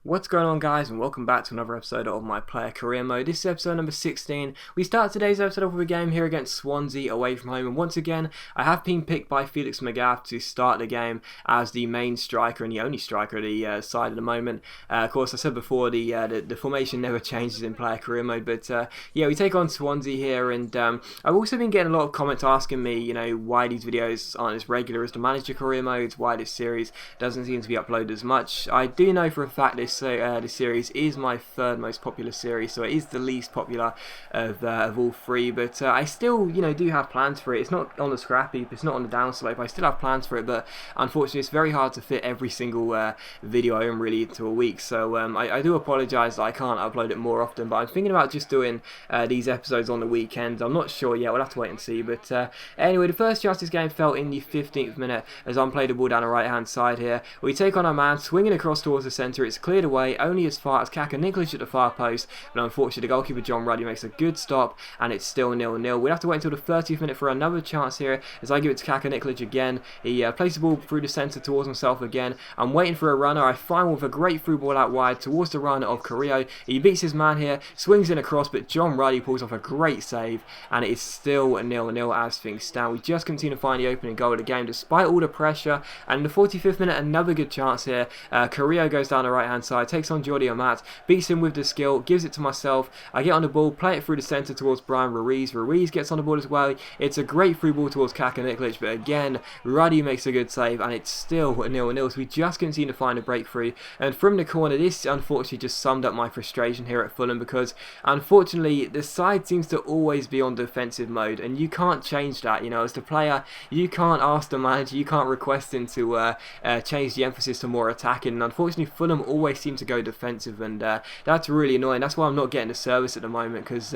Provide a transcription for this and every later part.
What's going on, guys, and welcome back to another episode of my player career mode. This is episode number 16. We start today's episode off with a game here against Swansea away from home, and once again I have been picked by Felix Magath to start the game as the main striker and the only striker of the side at the moment. Of course, I said before the formation never changes in player career mode, but yeah, we take on Swansea here, and I've also been getting a lot of comments asking me, why these videos aren't as regular as the manager career modes, why this series doesn't seem to be uploaded as much. I do know for a fact this series is my third most popular series, so it is the least popular of all three, but I still do have plans for it. It's not on the scrap heap, it's not on the down slope. I still have plans for it, but unfortunately it's very hard to fit every single video I own really into a week, so I do apologise that I can't upload it more often, but I'm thinking about just doing these episodes on the weekends. I'm not sure yet, we'll have to wait and see, but anyway, the first chance this game fell in the 15th minute as I'm played the ball down the right hand side here. We take on our man, swinging across towards the centre. It's cleared away only as far as Nikolic at the far post, but unfortunately the goalkeeper John Ruddy makes a good stop and it's still 0-0. We'll have to wait until the 30th minute for another chance here as I give it to Nikolic again. He plays the ball through the centre towards himself again. I'm waiting for a runner. I find with a great through ball out wide towards the runner of Carrillo. He beats his man here, swings in across, but John Ruddy pulls off a great save and it is still 0-0 as things stand. We just continue to find the opening goal of the game despite all the pressure, and in the 45th minute another good chance here. Carrillo goes down the right hand side, takes on Jordi Amat, beats him with the skill, gives it to myself. I get on the ball, play it through the centre towards Brian Ruiz. Ruiz gets on the ball as well. It's a great through ball towards Nikolic, but again Ruddy makes a good save and it's still 0-0. So we just continue to find a breakthrough, and from the corner this unfortunately just summed up my frustration here at Fulham, because unfortunately the side seems to always be on defensive mode and you can't change that. As the player, you can't ask the manager, you can't request him to change the emphasis to more attacking, and unfortunately Fulham always seem to go defensive, and that's really annoying. That's why I'm not getting the service at the moment, because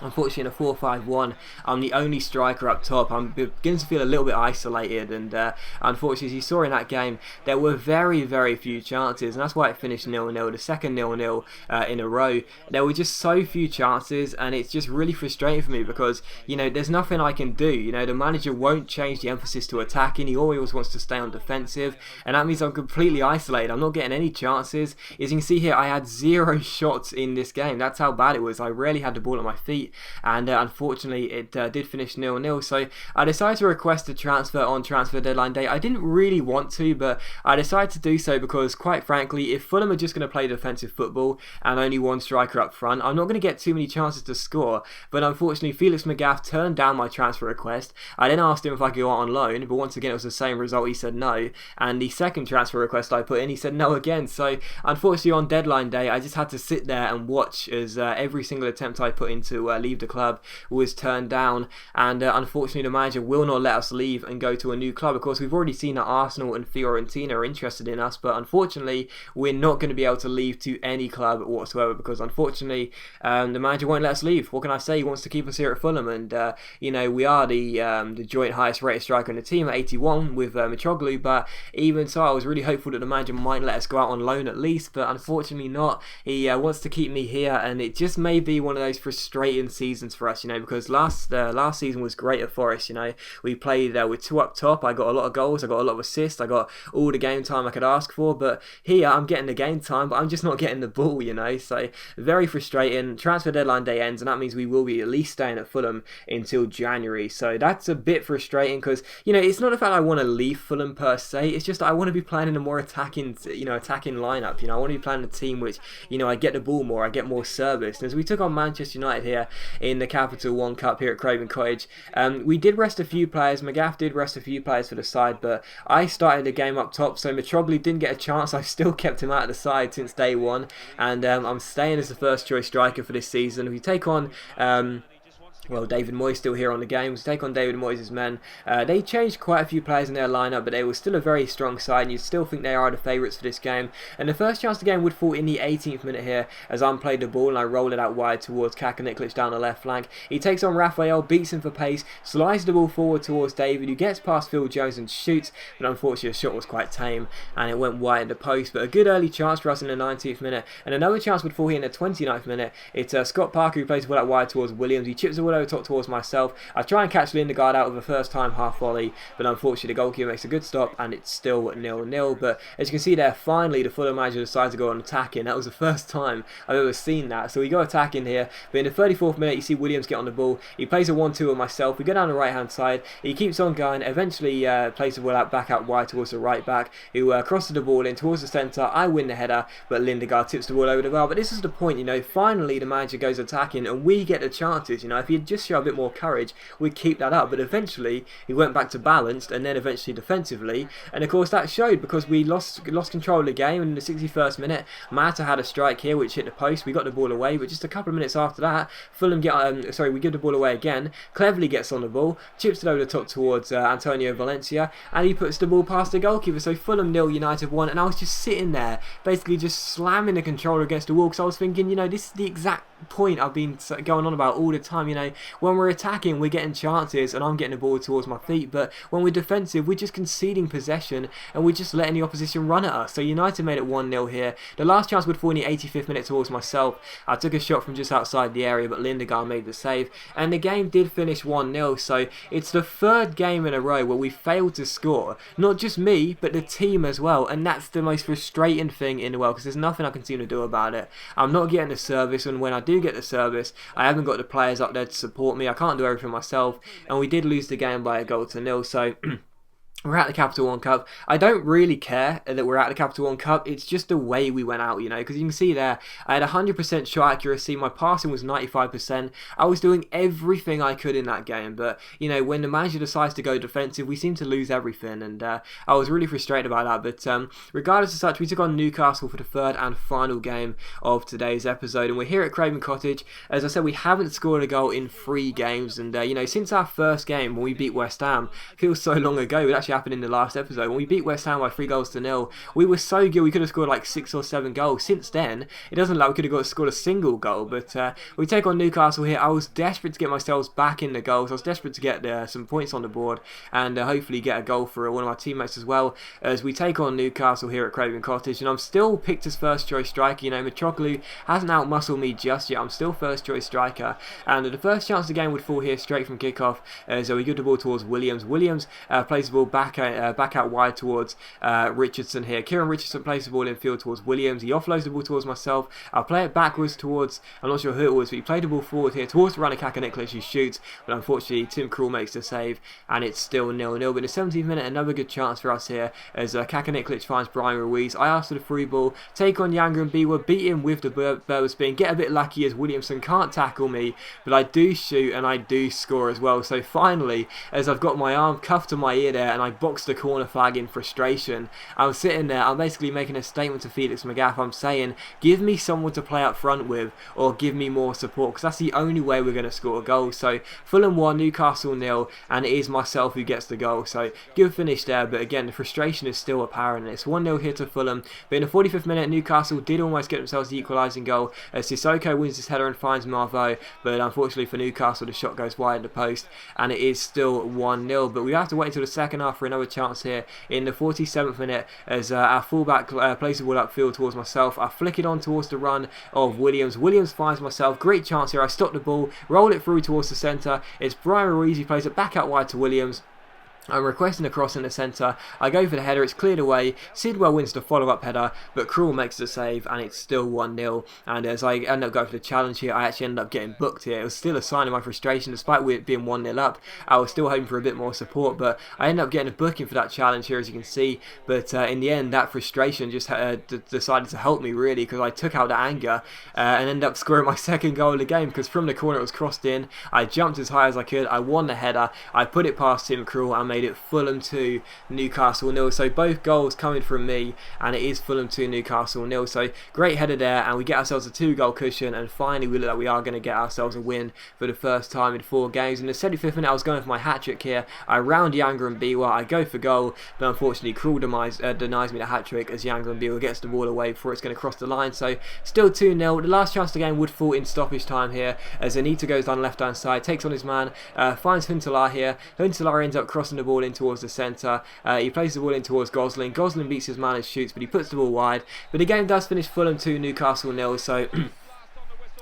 unfortunately in a 4-5-1 I'm the only striker up top. I'm beginning to feel a little bit isolated, and unfortunately, as you saw in that game, there were very few chances, and that's why it finished 0-0, the second 0-0 in a row. There were just so few chances, and it's just really frustrating for me because there's nothing I can do. The manager won't change the emphasis to attacking. He always wants to stay on defensive, and that means I'm completely isolated. I'm not getting any chances. As you can see here, I had 0 shots in this game. That's how bad it was. I rarely had the ball at my feet, and unfortunately it did finish 0-0. So I decided to request a transfer on transfer deadline day. I didn't really want to, but I decided to do so because, quite frankly, if Fulham are just going to play defensive football and only one striker up front, I'm not going to get too many chances to score. But unfortunately Felix Magath turned down my transfer request. I then asked him if I could go out on loan, but once again it was the same result. He said no, and the second transfer request I put in, he said no again. So unfortunately on deadline day I just had to sit there and watch as every single attempt I put into leave the club was turned down, and unfortunately the manager will not let us leave and go to a new club. Of course, we've already seen that Arsenal and Fiorentina are interested in us, but unfortunately we're not going to be able to leave to any club whatsoever, because unfortunately the manager won't let us leave. What can I say? He wants to keep us here at Fulham, and we are the joint highest rated striker in the team at 81 with Mitroglou, but even so I was really hopeful that the manager might let us go out on loan at least, but unfortunately not. He wants to keep me here, and it just may be one of those frustrating seasons for us, because last season was great at Forest. We played with 2 up top. I got a lot of goals, I got a lot of assists, I got all the game time I could ask for, but here I'm getting the game time, but I'm just not getting the ball, so very frustrating. Transfer deadline day ends, and that means we will be at least staying at Fulham until January, so that's a bit frustrating, because it's not the fact I want to leave Fulham per se, it's just that I want to be playing in a more attacking lineup. I want to be playing a team which I get the ball more, I get more service. And as we took on Manchester United here in the Capital One Cup here at Craven Cottage, we did rest a few players. Magath did rest a few players for the side, but I started the game up top, so Mitroglou didn't get a chance. I've still kept him out of the side since day one, and I'm staying as the first choice striker for this season. We take on David Moyes still here on the game. We take on David Moyes' men. They changed quite a few players in their lineup, but they were still a very strong side, and you still think they are the favourites for this game. And the first chance of the game would fall in the 18th minute here as I'm played the ball and I roll it out wide towards Nikolic down the left flank. He takes on Raphael, beats him for pace, slides the ball forward towards David, who gets past Phil Jones and shoots, but unfortunately the shot was quite tame and it went wide in the post. But a good early chance for us in the 19th minute, and another chance would fall here in the 29th minute. It's Scott Parker who plays the ball out wide towards Williams. He chips the ball over top towards myself. I try and catch Lindegaard out with a first time half volley, but unfortunately the goalkeeper makes a good stop and it's still 0-0. But as you can see there, finally the Fulham manager decides to go on attacking. That was the first time I've ever seen that. So we go attacking here, but in the 34th minute you see Williams get on the ball. He plays a 1-2 on myself. We go down the right hand side. He keeps on going, eventually plays the ball out back out wide towards the right back, who crosses the ball in towards the centre. I win the header, but Lindegaard tips the ball over the bar. But this is the point, you know, finally the manager goes attacking and we get the chances. You know, if he'd just show a bit more courage, we'd keep that up. But eventually he went back to balanced and then eventually defensively, and of course that showed because we lost control of the game. And in the 61st minute, Mata had a strike here which hit the post. We got the ball away, but just a couple of minutes after that, Fulham we give the ball away again. Cleverly gets on the ball, chips it over the top towards Antonio Valencia, and he puts the ball past the goalkeeper. So Fulham 0, United 1, and I was just sitting there basically just slamming the controller against the wall because I was thinking, you know, this is the exact point I've been going on about all the time. You know, when we're attacking we're getting chances and I'm getting the ball towards my feet, but when we're defensive we're just conceding possession and we're just letting the opposition run at us. So United made it 1-0 here. The last chance would fall in the 85th minute towards myself. I took a shot from just outside the area, but Lindegaard made the save, and the game did finish 1-0. So it's the third game in a row where we failed to score, not just me but the team as well, and that's the most frustrating thing in the world because there's nothing I can seem to do about it. I'm not getting the service, and when I do get the service I haven't got the players up there to support me. I can't do everything myself, and we did lose the game by a 1-0. So we're at the Capital One Cup. I don't really care that we're at the Capital One Cup. It's just the way we went out, you know, because you can see there, I had 100% shot accuracy. My passing was 95%. I was doing everything I could in that game. But, you know, when the manager decides to go defensive, we seem to lose everything. And I was really frustrated about that. But regardless of such, we took on Newcastle for the third and final game of today's episode. And we're here at Craven Cottage. As I said, we haven't scored a goal in 3 games. And, you know, since our first game when we beat West Ham, feels so long ago. It actually happened in the last episode when we beat West Ham by 3-0. We were so good we could have scored like 6 or 7 goals. Since then it doesn't look like we could have scored a single goal. But we take on Newcastle here. I was desperate to get myself back in the goals. I was desperate to get some points on the board and hopefully get a goal for one of my teammates as well, as we take on Newcastle here at Craven Cottage. And I'm still picked as first choice striker. You know, Mitroglou hasn't outmuscled me just yet. I'm still first choice striker, and the first chance of the game would fall here straight from kickoff as we give the ball towards Williams. Williams plays the ball back out wide towards Richardson here. Kieran Richardson plays the ball in field towards Williams. He offloads the ball towards myself. I'll play it backwards towards, I'm not sure who it was, but he played the ball forward here towards the runner Kakaniklic, who shoots, but unfortunately Tim Krul makes the save and it's still 0-0. But in the 17th minute, another good chance for us here as Kakaniklic finds Brian Ruiz. I ask for the free ball, take on Younger and Biwa, beat him with the Berber spin, get a bit lucky as Williamson can't tackle me, but I do shoot and I do score as well. So finally, as I've got my arm cuffed to my ear there and I box the corner flag in frustration, I'm sitting there, I'm basically making a statement to Felix Magath. I'm saying, give me someone to play up front with or give me more support, because that's the only way we're going to score a goal. So Fulham 1, Newcastle 0, and it is myself who gets the goal. So good finish there, but again the frustration is still apparent. It's 1-0 here to Fulham, but in the 45th minute Newcastle did almost get themselves the equalising goal as Sissoko wins his header and finds Marvo, but unfortunately for Newcastle the shot goes wide of the post and it is still 1-0. But we have to wait until the second half for another chance here in the 47th minute as our fullback plays the ball upfield towards myself. I flick it on towards the run of Williams. Williams finds myself, great chance here. I stop the ball, roll it through towards the centre. It's Brian Ruiz, he plays it back out wide to Williams. I'm requesting a cross in the centre. I go for the header, it's cleared away. Sidwell wins the follow-up header, but Krul makes the save and it's still 1-0. And as I end up going for the challenge here, I actually end up getting booked here. It was still a sign of my frustration, despite it being 1-0 up. I was still hoping for a bit more support, but I end up getting a booking for that challenge here, as you can see. But in the end, that frustration just decided to help me, really, because I took out the anger and ended up scoring my second goal of the game, because from the corner it was crossed in. I jumped as high as I could, I won the header, I put it past Tim Krul and made it Fulham 2, Newcastle 0. So both goals coming from me, and it is Fulham 2, Newcastle 0. So great header there, and we get ourselves a 2-goal cushion, and finally we look like we are going to get ourselves a win for the first time in 4 games. In the 75th minute I was going for my hat-trick here. I round Younger and Biwa, I go for goal, but unfortunately Krul denies me the hat-trick as Younger and Biwa gets the ball away before it's going to cross the line. So still 2-0. The last chance of the game would fall in stoppage time here as Anita goes down the left hand side, takes on his man, finds Huntelaar here. Huntelaar ends up crossing the ball in towards the centre. He plays the ball in towards Gosling. Gosling beats his man and shoots, but he puts the ball wide. But the game does finish Fulham 2, Newcastle 0. So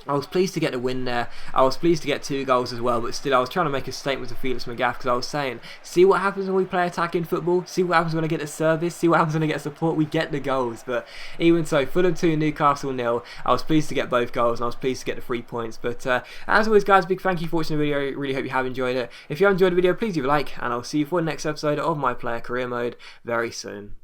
I was pleased to get the win there. I was pleased to get 2 goals as well, but still I was trying to make a statement to Felix Magath because I was saying, see what happens when we play attacking football, see what happens when I get the service, see what happens when I get support, we get the goals. But even so, Fulham 2, Newcastle 0. I was pleased to get both goals and I was pleased to get the 3 points. But as always guys, big thank you for watching the video. Really hope you have enjoyed it. If you have enjoyed the video, please leave a like and I'll see you for the next episode of my player career mode very soon.